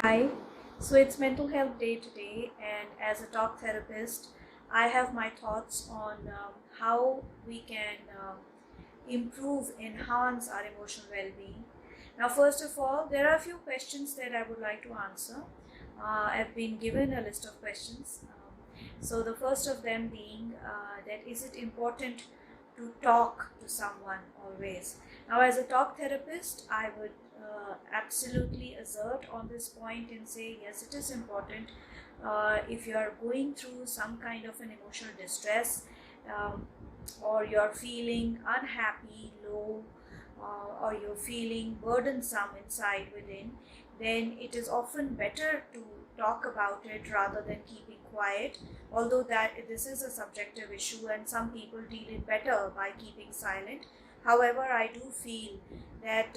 Hi, so it's Mental Health Day today, and as a talk therapist, I have my thoughts on how we can improve, enhance our emotional well being. Now, first of all, there are a few questions that I would like to answer. I've been given a list of questions. So, the first of them being that is it important to talk to someone always? Now, as a talk therapist, I would absolutely assert on this point and say yes, it is important. If you are going through some kind of an emotional distress, um, or you're feeling unhappy, low, or you're feeling burdensome inside within, then it is often better to talk about it rather than keeping quiet. Although that this is a subjective issue and some people deal it better by keeping silent. However, I do feel that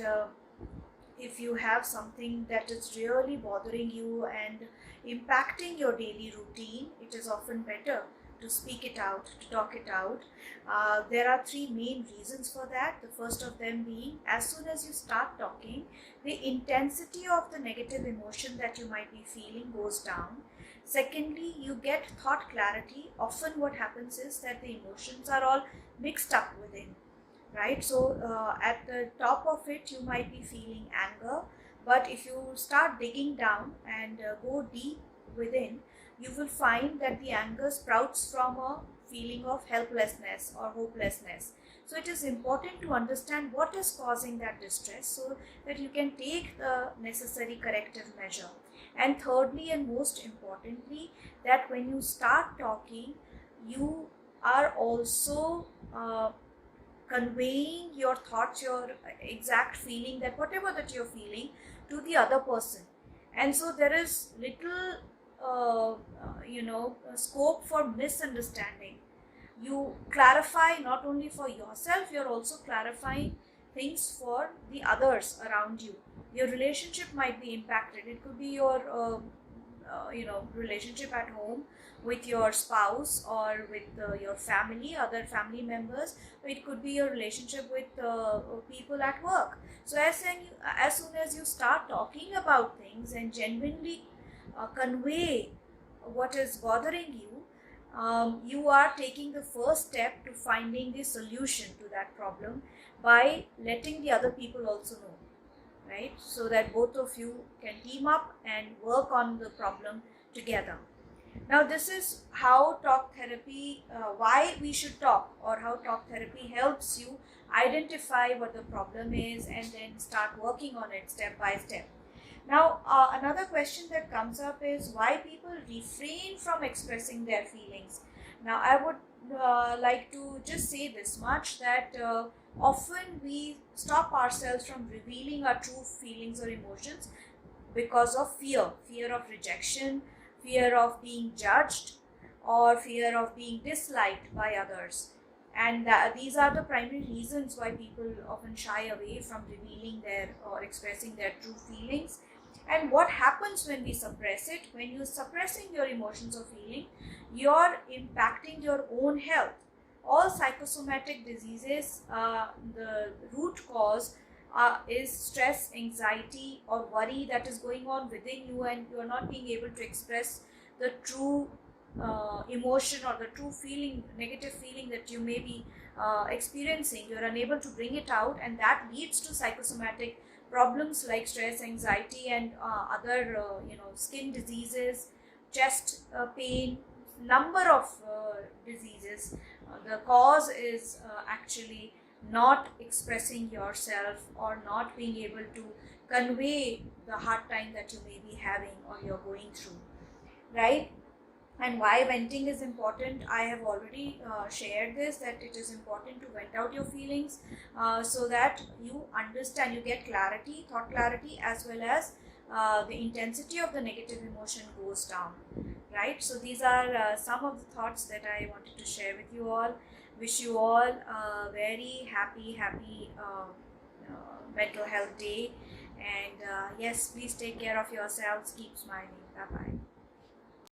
if you have something that is really bothering you and impacting your daily routine, it is often better to speak it out, to talk it out. There are three main reasons for that. The first of them being, as soon as you start talking, the intensity of the negative emotion that you might be feeling goes down. Secondly, you get thought clarity. Often, what happens is that the emotions are all mixed up within, right? So at the top of it you might be feeling anger, but if you start digging down and go deep within, you will find that the anger sprouts from a feeling of helplessness or hopelessness. So it is important to understand what is causing that distress so that you can take the necessary corrective measure. And thirdly and most importantly, that when you start talking, you are also conveying your thoughts, your exact feeling, that whatever that you're feeling, to the other person. And so there is little scope for misunderstanding. You clarify not only for yourself, you're also clarifying things for the others around you. Your relationship might be impacted. It could be your relationship at home with your spouse or with your family, other family members. It could be your relationship with people at work. So as soon as you start talking about things and genuinely convey what is bothering you, you are taking the first step to finding the solution to that problem by letting the other people also know, right? So that both of you can team up and work on the problem together. Now, this is how talk therapy, why we should talk, or how talk therapy helps you identify what the problem is and then start working on it step by step. Now, another question that comes up is why people refrain from expressing their feelings. Now, I would like to just say this much, that often we stop ourselves from revealing our true feelings or emotions because of fear of rejection, fear of being judged, or fear of being disliked by others. And these are the primary reasons why people often shy away from revealing their or expressing their true feelings. And what happens when we suppress it? When you're suppressing your emotions or feeling, you're impacting your own health. All psychosomatic diseases, the root cause is stress, anxiety, or worry that is going on within you, and you are not being able to express the true emotion or the true feeling, negative feeling that you may be experiencing. You're unable to bring it out, and that leads to psychosomatic problems like stress, anxiety, and other skin diseases, chest pain, number of diseases. The cause is actually not expressing yourself or not being able to convey the hard time that you may be having or you're going through, right? And why venting is important, I have already shared this, that it is important to vent out your feelings so that you understand, you get clarity, thought clarity, as well as the intensity of the negative emotion goes down, right? So these are some of the thoughts that I wanted to share with you all. Wish you all a very happy mental health day, and yes, please take care of yourselves, keep smiling. Bye bye.